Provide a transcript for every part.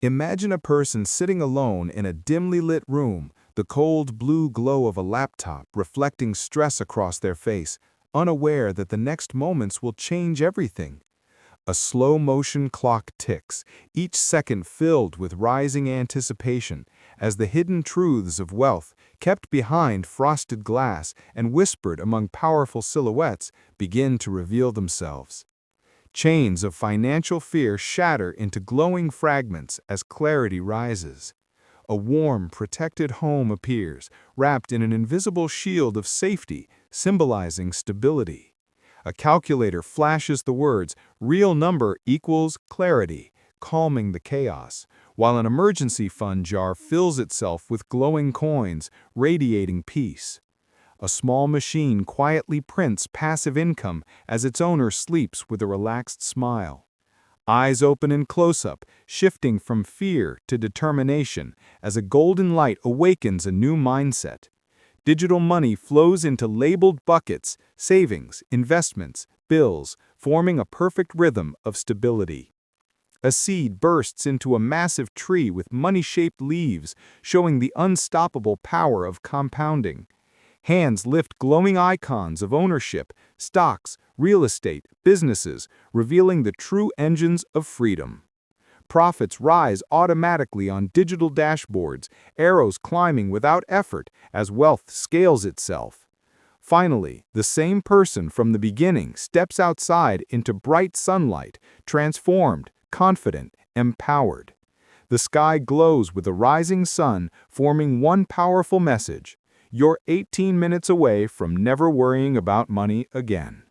Imagine a person sitting alone in a dimly lit room, the cold blue glow of a laptop reflecting stress across their face, unaware that the next moments will change everything. A slow-motion clock ticks, each second filled with rising anticipation, as the hidden truths of wealth, kept behind frosted glass and whispered among powerful silhouettes, begin to reveal themselves. Chains of financial fear shatter into glowing fragments as clarity rises. A warm, protected home appears, wrapped in an invisible shield of safety, symbolizing stability. A calculator flashes the words, "Real number equals clarity," calming the chaos, while an emergency fund jar fills itself with glowing coins, radiating peace. A small machine quietly prints passive income as its owner sleeps with a relaxed smile. Eyes open in close-up, shifting from fear to determination as a golden light awakens a new mindset. Digital money flows into labeled buckets, savings, investments, bills, forming a perfect rhythm of stability. A seed bursts into a massive tree with money-shaped leaves, showing the unstoppable power of compounding. Hands lift glowing icons of ownership, stocks, real estate, businesses, revealing the true engines of freedom. Profits rise automatically on digital dashboards, arrows climbing without effort as wealth scales itself. Finally, the same person from the beginning steps outside into bright sunlight, transformed, confident, empowered. The sky glows with a rising sun, forming one powerful message: you're 18 minutes away from never worrying about money again.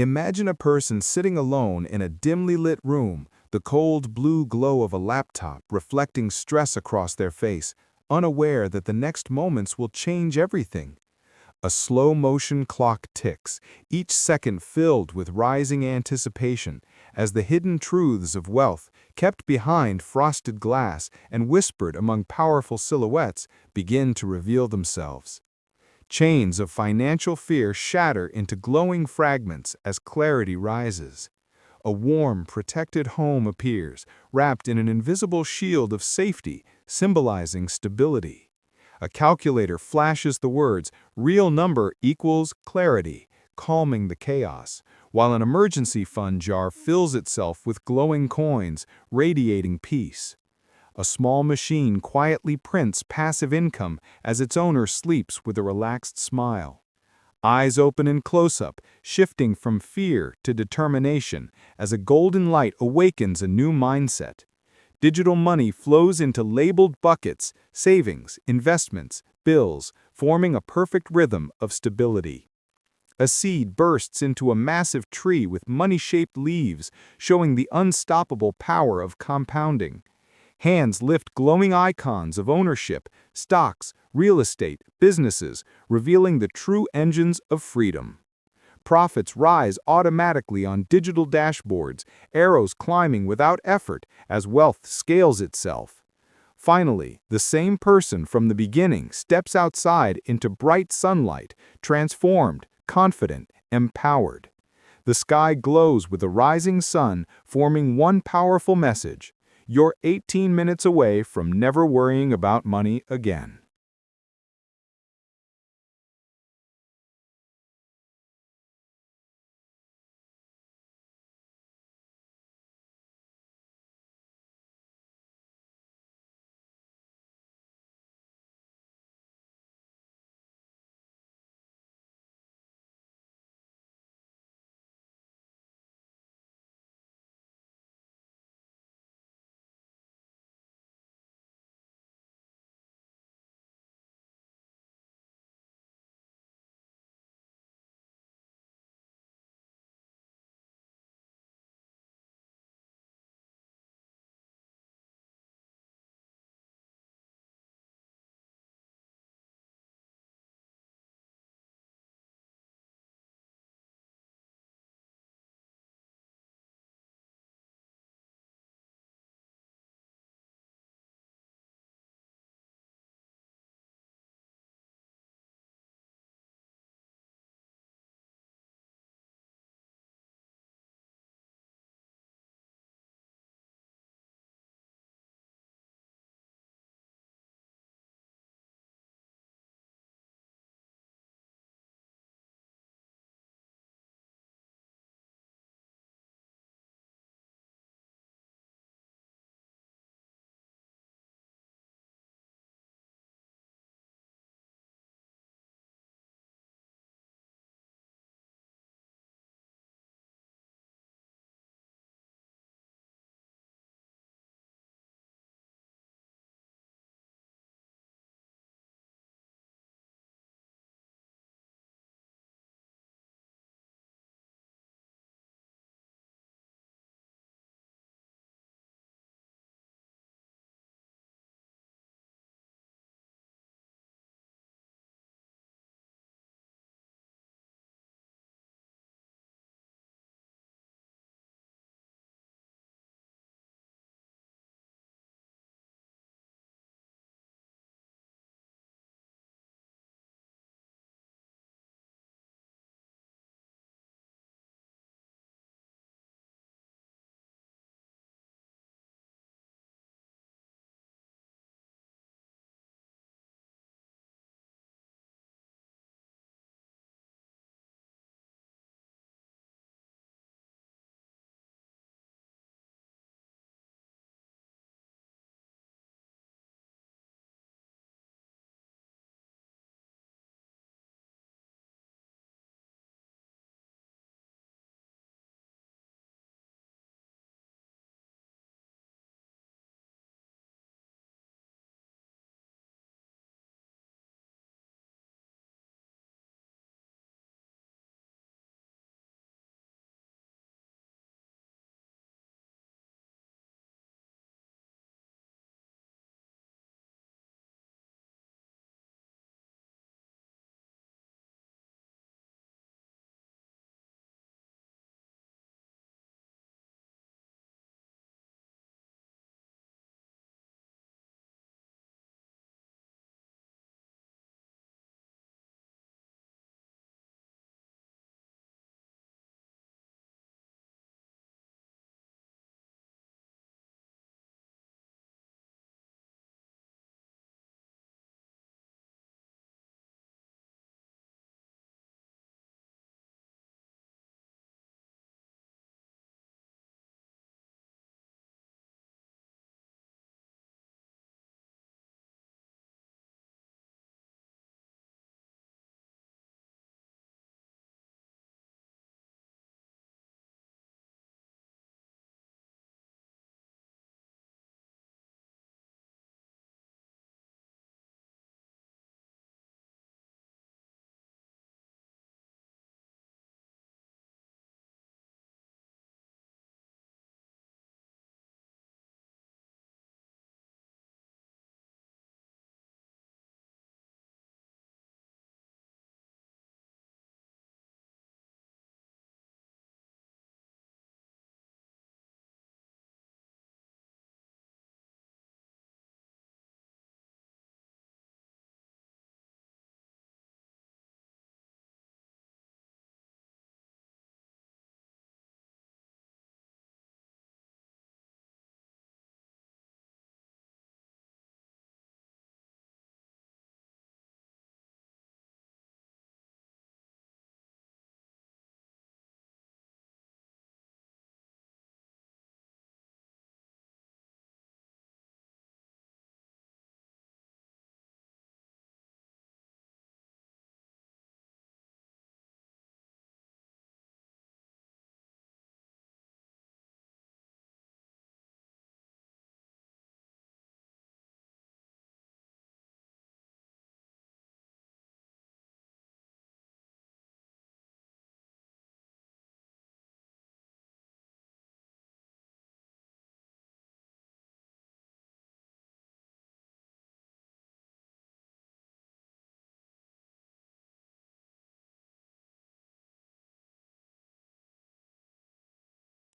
Imagine a person sitting alone in a dimly lit room, the cold blue glow of a laptop reflecting stress across their face, unaware that the next moments will change everything. A slow-motion clock ticks, each second filled with rising anticipation, as the hidden truths of wealth, kept behind frosted glass and whispered among powerful silhouettes, begin to reveal themselves. Chains of financial fear shatter into glowing fragments as clarity rises. A warm, protected home appears, wrapped in an invisible shield of safety, symbolizing stability. A calculator flashes the words, "Real number equals clarity," calming the chaos, while an emergency fund jar fills itself with glowing coins, radiating peace. A small machine quietly prints passive income as its owner sleeps with a relaxed smile. Eyes open in close-up, shifting from fear to determination as a golden light awakens a new mindset. Digital money flows into labeled buckets, savings, investments, bills, forming a perfect rhythm of stability. A seed bursts into a massive tree with money-shaped leaves, showing the unstoppable power of compounding. Hands lift glowing icons of ownership, stocks, real estate, businesses, revealing the true engines of freedom. Profits rise automatically on digital dashboards, arrows climbing without effort as wealth scales itself. Finally, the same person from the beginning steps outside into bright sunlight, transformed, confident, empowered. The sky glows with a rising sun, forming one powerful message: you're 18 minutes away from never worrying about money again.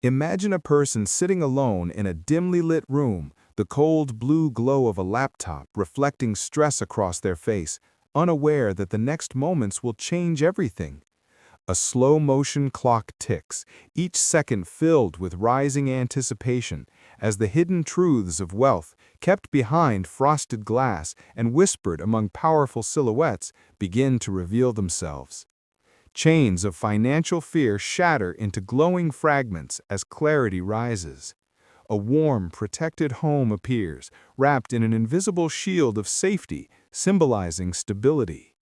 Imagine a person sitting alone in a dimly lit room, the cold blue glow of a laptop reflecting stress across their face, unaware that the next moments will change everything. A slow-motion clock ticks, each second filled with rising anticipation, as the hidden truths of wealth, kept behind frosted glass and whispered among powerful silhouettes, begin to reveal themselves. Chains of financial fear shatter into glowing fragments as clarity rises. A warm, protected home appears, wrapped in an invisible shield of safety, symbolizing stability.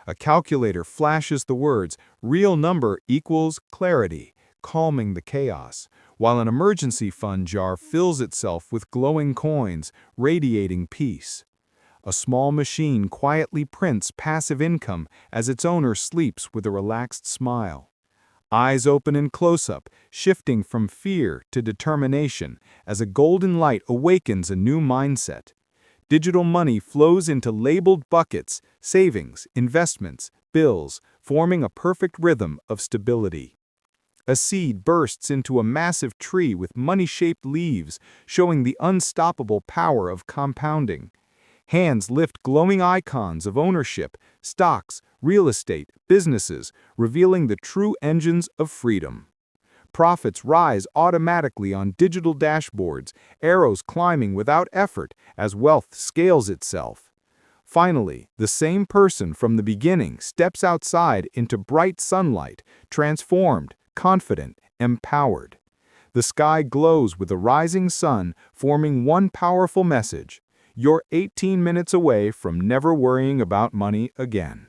A calculator flashes the words, "Real number equals clarity," calming the chaos, while an emergency fund jar fills itself with glowing coins, radiating peace. A small machine quietly prints passive income as its owner sleeps with a relaxed smile. Eyes open in close-up, shifting from fear to determination as a golden light awakens a new mindset. Digital money flows into labeled buckets, savings, investments, bills, forming a perfect rhythm of stability. A seed bursts into a massive tree with money-shaped leaves, showing the unstoppable power of compounding. Hands lift glowing icons of ownership, stocks, real estate, businesses, revealing the true engines of freedom. Profits rise automatically on digital dashboards, arrows climbing without effort as wealth scales itself. Finally, the same person from the beginning steps outside into bright sunlight, transformed, confident, empowered. The sky glows with a rising sun, forming one powerful message: you're 18 minutes away from never worrying about money again.